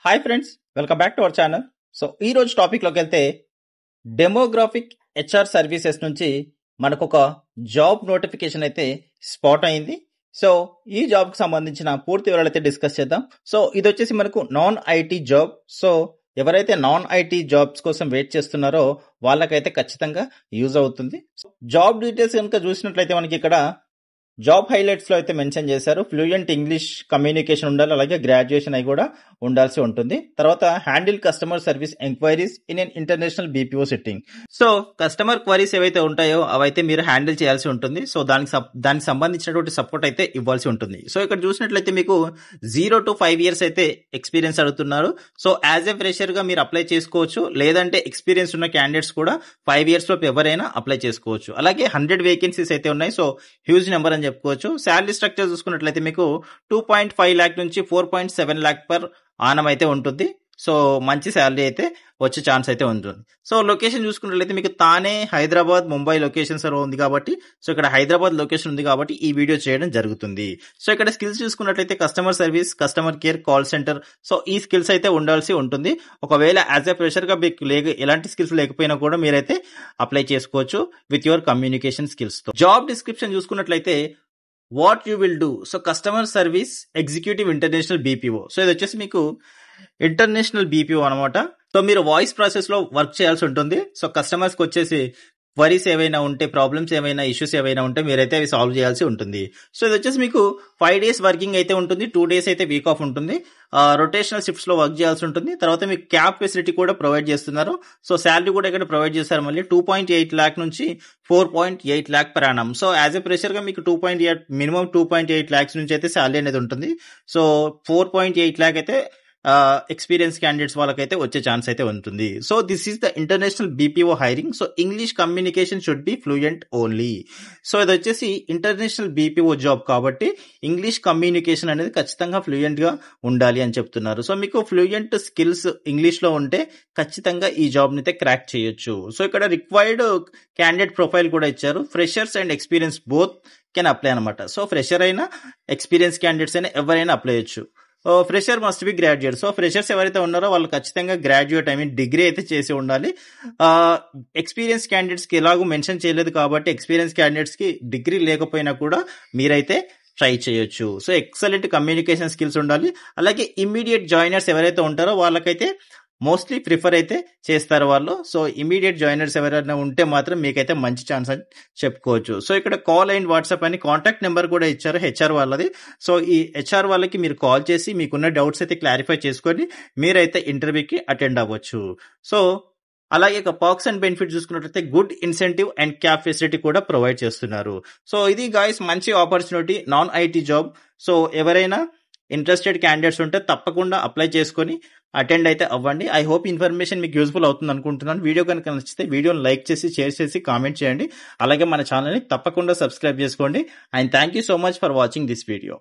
Hi friends, welcome back to our channel. So ఈ రోజు టాపిక్లోకి వెళ్తే డెమోగ్రాఫిక్ హెచ్ఆర్ సర్వీసెస్ నుంచి మనకు ఒక జాబ్ నోటిఫికేషన్ అయితే స్పాట్ అయింది. సో ఈ జాబ్కి సంబంధించిన పూర్తి వివరాలు అయితే డిస్కస్ చేద్దాం. సో ఇది వచ్చేసి మనకు నాన్ ఐటీ జాబ్. సో ఎవరైతే నాన్ ఐటీ జాబ్స్ కోసం వెయిట్ చేస్తున్నారో వాళ్ళకైతే ఖచ్చితంగా యూజ్ అవుతుంది. జాబ్ డీటెయిల్స్ కనుక చూసినట్లయితే మనకి ఇక్కడ జాబ్ హైలైట్స్ లో అయితే మెన్షన్ చేశారు. ఫ్లూయెంట్ ఇంగ్లీష్ కమ్యూనికేషన్ ఉండాలి, అలాగే గ్రాడ్యుయేషన్ అయి కూడా ఉండాల్సి ఉంటుంది. తర్వాత handle customer service enquiries in an international BPO setting. So customer queries ఏవైతే ఉంటాయో అవైతే మీరు హ్యాండిల్ చేయాల్సి ఉంటుంది. సో దానికి సంబంధించినటువంటి సపోర్ట్ అయితే ఇవ్వాల్సి ఉంటుంది. సో ఇక్కడ చూసినట్లయితే మీకు 0 to 5 years అయితే ఎక్స్పీరియన్స్ అడుగుతున్నారు. సో యాజ్ ఎ ఫ్రెషర్ గా మీరు అప్లై చేసుకోవచ్చు, లేదంటే ఎక్స్పీరియన్స్ ఉన్న క్యాండిడేట్స్ కూడా 5 years లోపు ఎవరైనా అప్లై చేసుకోవచ్చు. అలాగే 100 వేకెన్సీస్ అయితే ఉన్నాయి. సో హ్యూజ్ నెంబర్ అని చెప్పుకోవచ్చు. శాలరీ స్ట్రక్చర్ చూసుకున్నట్లయితే మీకు 2.5 lakh నుంచి 4.7 lakh పర్ ఆనం అయితే ఉంటుంది. సో మంచి శాలరీ అయితే వచ్చే ఛాన్స్ అయితే ఉంటుంది. సో లొకేషన్ చూసుకున్నట్లయితే మీకు తానే, హైదరాబాద్, ముంబై లొకేషన్స్ ఉంది కాబట్టి, సో ఇక్కడ హైదరాబాద్ లొకేషన్ ఉంది కాబట్టి ఈ వీడియో చేయడం జరుగుతుంది. సో ఇక్కడ స్కిల్స్ చూసుకున్నట్లయితే customer service, customer care, call centre, so ఈ స్కిల్స్ అయితే ఉండాల్సి ఉంటుంది. ఒకవేళ యాజ్ ఎ ఫ్రెషర్ గా మీకు ఎలాంటి స్కిల్స్ లేకపోయినా కూడా మీరైతే అప్లై చేసుకోవచ్చు విత్ యువర్ కమ్యూనికేషన్ స్కిల్స్ తో. జాబ్ డిస్క్రిప్షన్ చూసుకున్నట్లయితే what you will do, so customer service executive international BPO. So ఇది వచ్చేసి మీకు ఇంటర్నేషనల్ బీపీఓ అనమాట. సో మీరు వాయిస్ ప్రాసెస్ లో వర్క్ చేయాల్సి ఉంటుంది. సో కస్టమర్స్ కి వచ్చేసి క్వరీస్ ఏవైనా ఉంటే, ప్రాబ్లమ్స్ ఏవైనా, ఇష్యూస్ ఏవైనా ఉంటే మీరైతే అవి సాల్వ్ చేయాల్సి ఉంటుంది. సో ఇది వచ్చేసి మీకు 5 days వర్కింగ్ అయితే ఉంటుంది, 2 days అయితే వీక్ ఆఫ్ ఉంటుంది. రొటేషనల్ షిఫ్ట్స్ లో వర్క్ చేయాల్సి ఉంటుంది. తర్వాత మీకు క్యాబ్ ఫెసిలిటీ కూడా ప్రొవైడ్ చేస్తున్నారు. సో శాలరీ కూడా ఇక్కడ ప్రొవైడ్ చేస్తారు. మళ్ళీ 2.8 lakh నుంచి 4.8 lakh per annum. So as a pressure గా మీకు 2.8 మినిమం 2.8 lakhs నుంచి అయితే శాలరీ అనేది ఉంటుంది. సో 4.8 lakh అయితే ఎక్స్పీరియన్స్ క్యాండిడేట్స్ వాళ్ళకైతే వచ్చే ఛాన్స్ అయితే ఉంటుంది. So this is the international BPO hiring. So English communication should be fluent only. So ఇది వచ్చేసి ఇంటర్నేషనల్ బీపీఓ జాబ్ కాబట్టి ఇంగ్లీష్ కమ్యూనికేషన్ అనేది ఖచ్చితంగా ఫ్లూయెంట్ గా ఉండాలి అని చెప్తున్నారు. సో మీకు ఫ్లూయెంట్ స్కిల్స్ ఇంగ్లీష్ లో ఉంటే ఖచ్చితంగా ఈ జాబ్ ని అయితే క్రాక్ చేయొచ్చు. సో ఇక్కడ రిక్వైర్డ్ క్యాండిడేట్ ప్రొఫైల్ కూడా ఇచ్చారు. Freshers and experience both can apply అనమాట. సో ఫ్రెషర్ అయినా, ఎక్స్పీరియన్స్ క్యాండిడేట్స్ అయినా ఎవరైనా అప్లై చేయొచ్చు. Fresher must be graduate. So freshers ఎవరైతే ఉన్నారో వాళ్ళు ఖచ్చితంగా గ్రాడ్యుయేట్, డిగ్రీ అయితే చేసి ఉండాలి. ఎక్స్పీరియన్స్ క్యాండిడేట్స్ కి ఎలాగో మెన్షన్ చేయలేదు కాబట్టి ఎక్స్పీరియన్స్ క్యాండిడేట్స్ కి డిగ్రీ లేకపోయినా కూడా మీరైతే ట్రై చేయొచ్చు. సో ఎక్సలెంట్ కమ్యూనికేషన్ స్కిల్స్ ఉండాలి. అలాగే ఇమ్మీడియట్ జాయినర్స్ ఎవరైతే ఉంటారో వాళ్ళకైతే మోస్ట్లీ ప్రిఫర్ అయితే చేస్తారు వాళ్ళు. సో ఇమీడియట్ జాయినర్స్ ఎవరైనా ఉంటే మాత్రం మీకైతే మంచి ఛాన్స్ అని చెప్పుకోవచ్చు. సో ఇక్కడ కాల్ అండ్ వాట్సాప్ అని కాంటాక్ట్ నెంబర్ కూడా ఇచ్చారు హెచ్ఆర్ వాళ్ళది. సో ఈ హెచ్ఆర్ వాళ్ళకి మీరు కాల్ చేసి మీకున్న డౌట్స్ అయితే క్లారిఫై చేసుకొని మీరైతే ఇంటర్వ్యూకి అటెండ్ అవ్వచ్చు. సో అలాగే పర్క్స్ అండ్ బెనిఫిట్స్ చూసుకున్నట్లయితే good incentive and cab facility కూడా ప్రొవైడ్ చేస్తున్నారు. సో ఇది గాయస్ మంచి opportunity, non IT job. So ఎవరైనా ఇంట్రెస్టెడ్ క్యాండిడేట్స్ ఉంటే తప్పకుండా అప్లై చేసుకొని అటెండ్ అయితే అవ్వండి. ఐ హోప్ ఇన్ఫర్మేషన్ మీకు యూస్ఫుల్ అవుతుంది అనుకుంటున్నాను. వీడియో కనుక నచ్చితే వీడియోని లైక్ చేసి, షేర్ చేసి, కామెంట్ చేయండి. అలాగే మన ఛానల్ని తప్పకుండా సబ్స్క్రైబ్ చేసుకోండి. And thank you so much for watching this video.